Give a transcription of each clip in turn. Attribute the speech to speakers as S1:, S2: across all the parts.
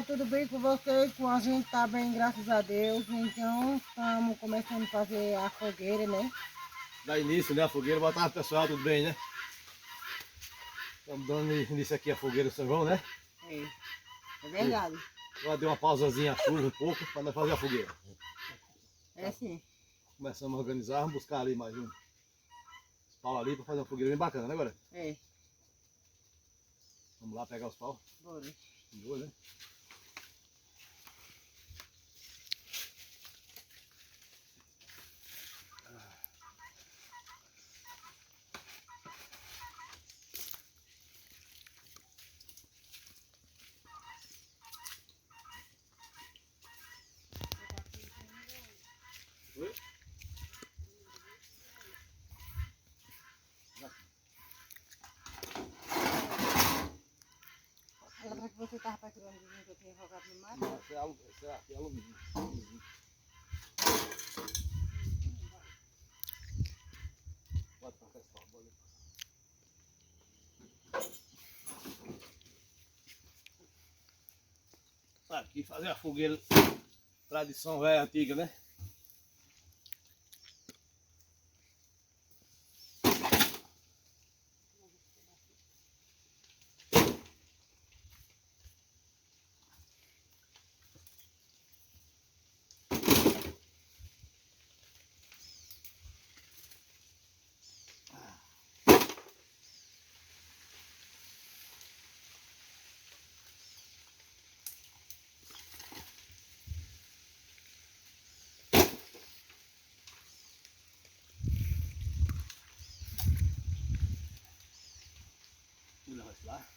S1: Tudo bem com você? Com a gente tá bem, graças a Deus. Então, estamos começando a fazer a fogueira, né?
S2: Dá início, né? A fogueira. Boa tarde, pessoal, tudo bem, né? Estamos dando início aqui a fogueira do São João, né?
S1: É verdade.
S2: Agora deu uma pausazinha a chuva um pouco para nós fazer a fogueira.
S1: É sim.
S2: Começamos a organizar, vamos buscar ali mais um pau ali para fazer uma fogueira bem bacana, né, agora?
S1: É,
S2: Vamos lá pegar os paus.
S1: bora.
S2: Boa, né? Oi?
S1: Lembra que você estava procurando o que eu tinha jogado no mar?
S2: Não, esse é alumínio. Pode passar esse pau, bora. Aqui fazer a fogueira, tradição velha, antiga, né? Vamos levar esse lá.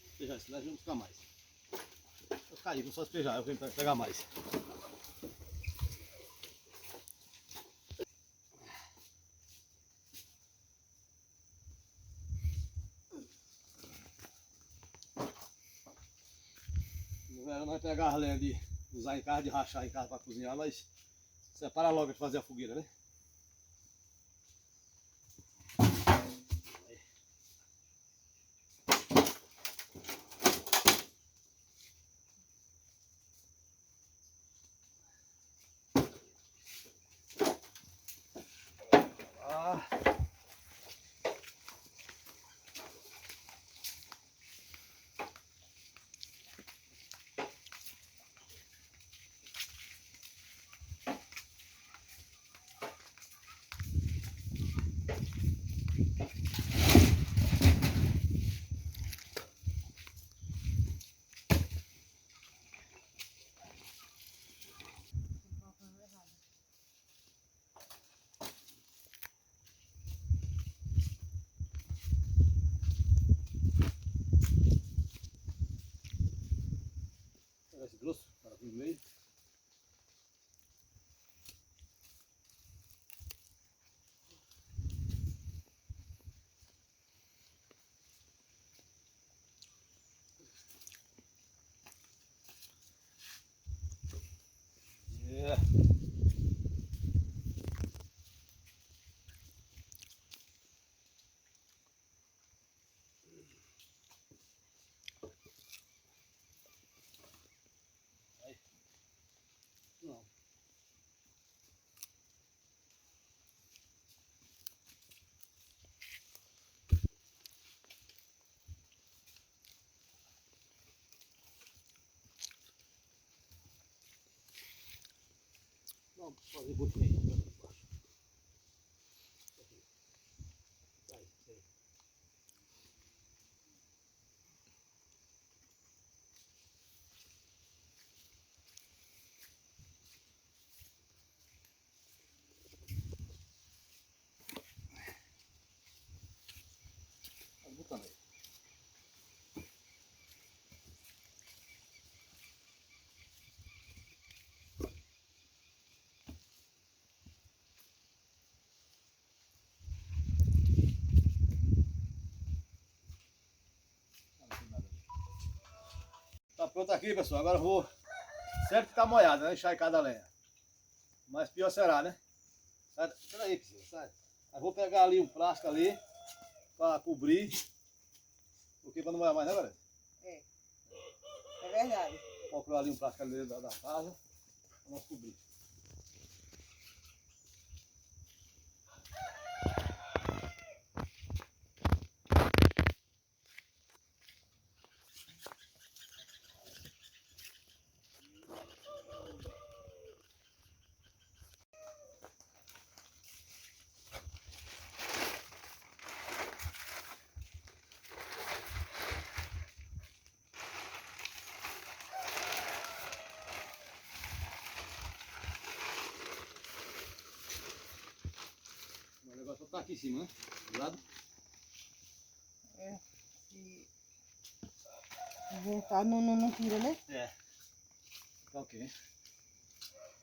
S2: Despejar esse lá e vamos buscar mais. Vou ficar aí, vou só despejar, eu venho pegar mais. No verão nós pegamos a lenha de usar em casa, de rachar em casa para cozinhar, nós separa logo de fazer a fogueira, né? Ah. Pegar esse grosso, para vir no meio. Yeah. Aí. Não. Vamos fazer botinha aí, aqui embaixo. Vai, vai. Vai botando aí. Tá pronto aqui, pessoal. Agora eu vou sempre ficar molhado, né? Encharcar a lenha. Mas pior será, né? Sai, peraí, Priscila, sai. Aí vou pegar ali um plástico ali para cobrir. Porque para não molhar mais, né, galera?
S1: É.
S2: Comprou ali um plástico da casa. Pra nós cobrir. O negócio tá aqui em cima, né? Do lado.
S1: É, se inventar não tira, né?
S2: É. Tá ok.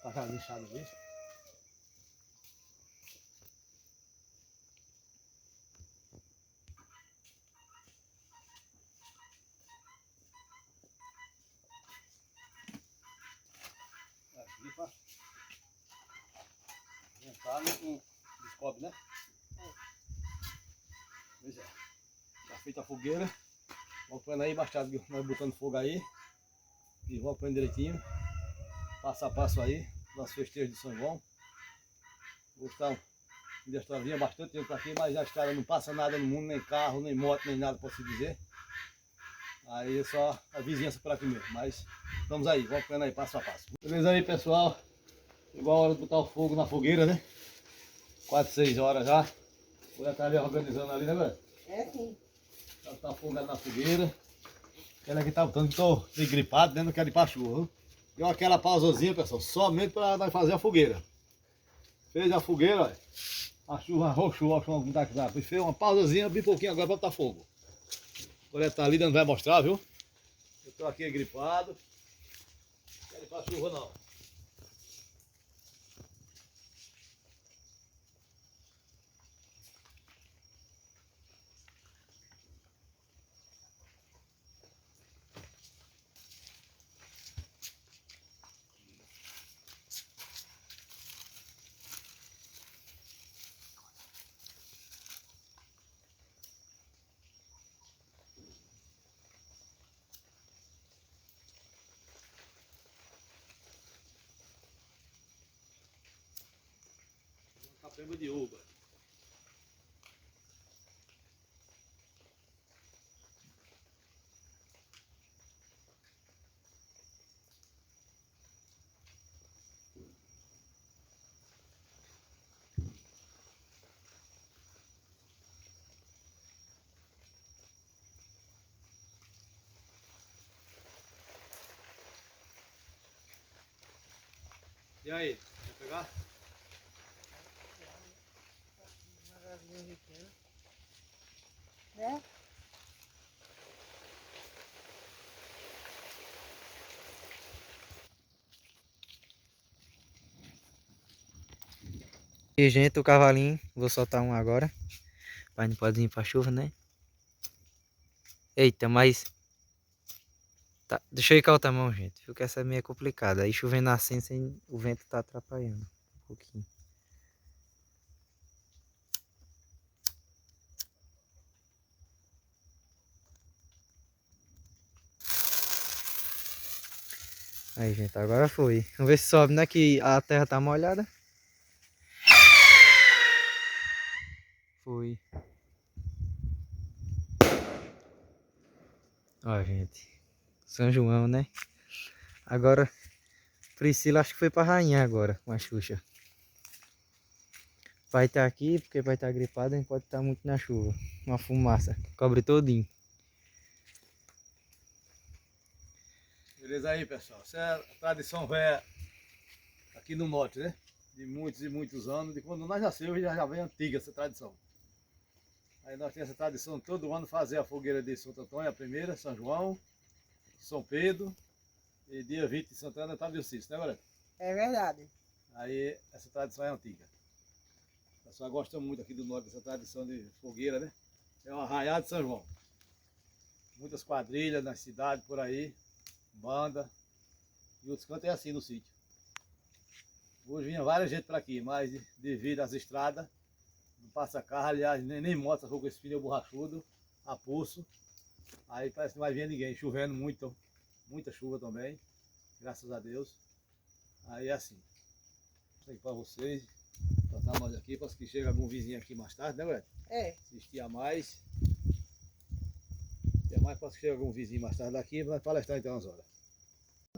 S2: Tá aquela lixada ali. Aqui pra entrar no descobre, né? Pois é. Já feita a fogueira. Vamos pondo aí, Baixado, nós botando fogo aí. E vamos pondo direitinho. Passo a passo aí. Nosso festejo de São João. Gostamos. Ainda estou vindo bastante tempo aqui, mas a estrada não passa nada no mundo, nem carro, nem moto, nem nada, posso dizer. Aí é só a vizinhança por aqui mesmo, mas estamos aí, vamos pondo aí passo a passo. Beleza aí, pessoal? Chegou a hora de botar o fogo na fogueira, né? Quase 6 horas já. Vou já estar ali organizando ali, né, velho?
S1: É sim.
S2: Já tá afogado na fogueira. Aquela aqui tá botando que tô meio gripado, né? Não quero ir pra chuva, viu? Deu aquela pausazinha, pessoal, somente para nós fazer a fogueira. Fez a fogueira, olha. A chuva roxou, ó, como tá aqui. Fez uma pausazinha, bem pouquinho agora para botar fogo. Agora tá ali, não vai mostrar, viu? Eu tô aqui gripado. Não quero ir pra chuva, não. Capema de uva. E aí, quer pegar?
S1: Né?
S3: E gente, o cavalinho, vou soltar um agora. Pai não pode vir pra chuva, né? Eita, mas. Tá, deixa eu ir com a outra mão, gente. Viu que essa é meio complicada. Aí chovendo assim, sem... o vento tá atrapalhando um pouquinho. Aí, gente, agora foi. Vamos ver se sobe, né? Que a terra tá molhada. Foi. Ó, gente. São João, né? Agora, Priscila acho que foi pra rainha agora, com a Xuxa. Pai tá aqui, porque pai tá gripado, não pode estar muito na chuva. Uma fumaça, cobre todinho.
S2: Beleza aí, pessoal. Essa é a tradição velha aqui no norte, né? De muitos e muitos anos. De quando nós nascemos já vem antiga essa tradição. Aí nós temos essa tradição todo ano fazer a fogueira de Santo Antônio, a primeira, São João, São Pedro, e dia 20 de Santana, Otávio Cício, né, galera?
S1: É verdade.
S2: Aí essa tradição é antiga. O pessoal gosta muito aqui do norte dessa tradição de fogueira, né? É o Arraial de São João. Muitas quadrilhas na cidade, por aí, banda, e outros cantos é assim no sítio. Hoje vinha várias gente para aqui, mas devido às estradas, não passa carro, aliás, nem moto com esse pneu borrachudo, a pulso. Aí parece que não vai vir ninguém, chovendo muito, muita chuva também. Graças a Deus. Aí é assim. Isso aí pra vocês. Tratar nós aqui, para que chegue algum vizinho aqui mais tarde, né, Beto?
S1: É.
S2: Assistir a mais. E a mais para que chegue algum vizinho mais tarde daqui, nós palestrar então as horas.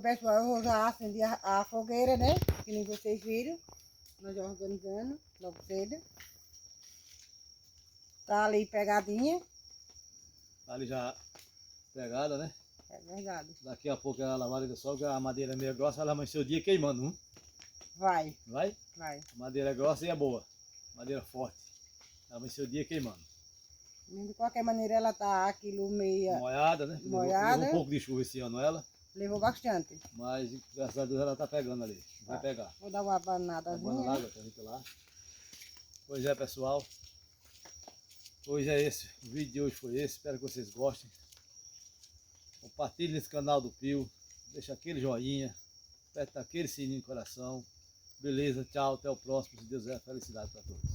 S1: Pessoal, eu vou já acender a fogueira, né? Que nem vocês viram. Nós já organizando logo cedo. Tá ali pegadinha.
S2: Tá ali já pegada, né?
S1: É verdade.
S2: Daqui a pouco ela lavada do sol, que a madeira é meio grossa, ela amanheceu o dia queimando, não?
S1: Vai,
S2: Vai?
S1: vai.
S2: A madeira é grossa e é boa. Madeira forte. Ela amanheceu o dia queimando.
S1: De qualquer maneira, ela tá aquilo meia.
S2: Moiada, né?
S1: Moiada.
S2: Levou um pouco de chuva esse ano ela,
S1: Levou bastante.
S2: mas graças a Deus ela tá pegando ali. Vai
S1: Tá.
S2: pegar.
S1: Vou dar uma abanadazinha.
S2: Abana água pra gente lá. Pois é, pessoal. Hoje é esse. O vídeo de hoje foi esse. Espero que vocês gostem. Compartilhe nesse canal do Pio. Deixa aquele joinha. Aperta aquele sininho no coração. Beleza, tchau. Até o próximo. Se Deus quiser, felicidade para todos.